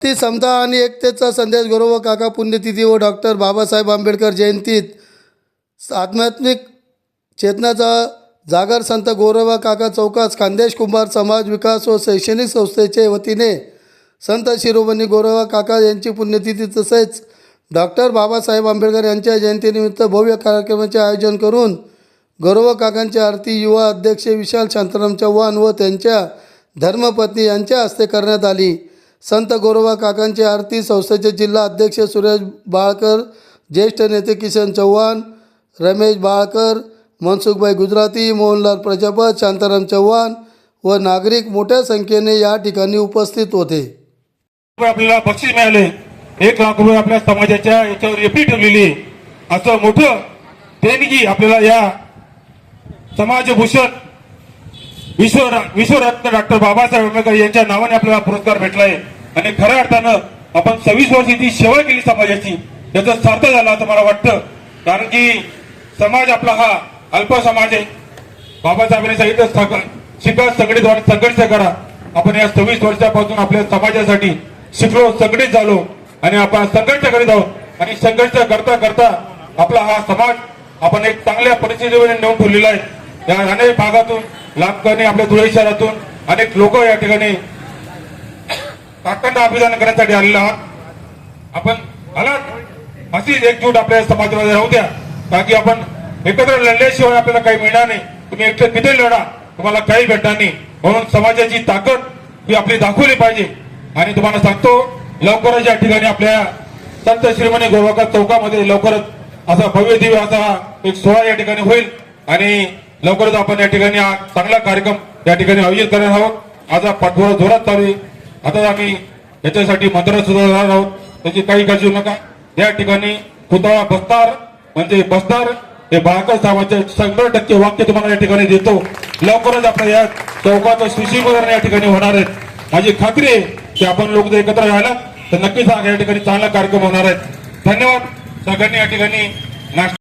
ती समता आणि एकतेचा संदेश गौरव काका पुण्यतिथी व डॉक्टर बाबासाहेब आंबेडकर जयंतीत आध्यात्मिक चेतनाचा जागर संत गौरव काका चौकास खानदेश कुंभार समाज विकास व शैक्षणिक संस्थेच्या वतीने संत शिरोमणी गौरव काका यांची पुण्यतिथी तसेच डॉक्टर बाबासाहेब आंबेडकर यांच्या जयंतीनिमित्त भव्य कार्यक्रमाचे आयोजन करून गौरव काकांची आरती युवा अध्यक्ष विशाल शांताराम चव्हाण व त्यांच्या धर्मपत्नी यांच्या हस्ते करण्यात आली। संत गौरव काकांची आरती संस्थेचे जिल्हा अध्यक्ष सुरेश बाळकर, ज्येष्ठ नेते किशन चव्हाण, रमेश बाळकर, मनसुखभाई गुजराती, मोहनलाल प्रजापत, शांताराम चव्हाण व नागरिक मोठ्या संख्येने या ठिकाणी उपस्थित होते। आपल्याला बक्षीस मिळाले, 1 लाख रुपये आपल्या समाजाच्या याच्यावर एफडी ठेवलेली, असं मोठं देणगी आपल्याला या समाजभूषण विश्वरत्न डॉक्टर बाबासाहेब आंबेडकर यांच्या नावाने आपल्याला पुरस्कार भेटलाय। आणि खऱ्या अर्थानं आपण 26 वर्षी ती सेवा केली समाजाची, याचं सार्थ झालं असं मला वाटतं। कारण की समाज आपला हा अल्प समाज आहे। बाबासाहेबांनी सांगितलं शिका सगळे संघर्ष करा। आपण या 26 वर्षापासून आपल्या समाजासाठी शिकलो, संघटित झालो आणि आपण संघर्ष करीत आहोत। आणि संघर्ष करता करता आपला हा समाज आपण एक चांगल्या परिस्थितीवर नेऊन ठेवलेला आहे। या अनेक भागातून लाखनी आपल्या धुळे शहरातून अनेक लोक या ठिकाणी काकांना अभिवादन करण्यासाठी आलेले आहात। आपण आलात अशीच एकजूट आपल्या समाजामध्ये राहू द्या, कारण की आपण एकत्र लढल्याशिवाय आपल्याला काही मिळणार नाही। तुम्ही एकटे किती लढा, तुम्हाला काही भेटणार नाही। म्हणून समाजाची ताकद ही आपली दाखवली पाहिजे। आणि तुम्हाला सांगतो, लवकरच या ठिकाणी आपल्या संत शिरोमणी गौरव काका चौकामध्ये लवकरच असा भव्य दिव्य असा एक सोहळा या ठिकाणी होईल आणि लवकरच आपण या ठिकाणी चांगला कार्यक्रम या ठिकाणी आयोजित करणार आहोत। आज पाठपुरावा जोरात चालू आहे। आता आम्ही याच्यासाठी मंत्र सुद्धा जाणार आहोत, त्याची काही काळजी नका। या ठिकाणी पुतळा बसणार म्हणजे बसणार हे बाळकर साहेबांचे 100% वाक्य तुम्हाला या ठिकाणी देतो। लवकरच आपल्या या चौकात सुशीकरण या ठिकाणी होणार आहेत। माझी खात्री आहे की आपण लोक जर एकत्र राहिला तर नक्कीच या ठिकाणी चांगला कार्यक्रम होणार आहे। धन्यवाद सगळ्यांनी या ठिकाणी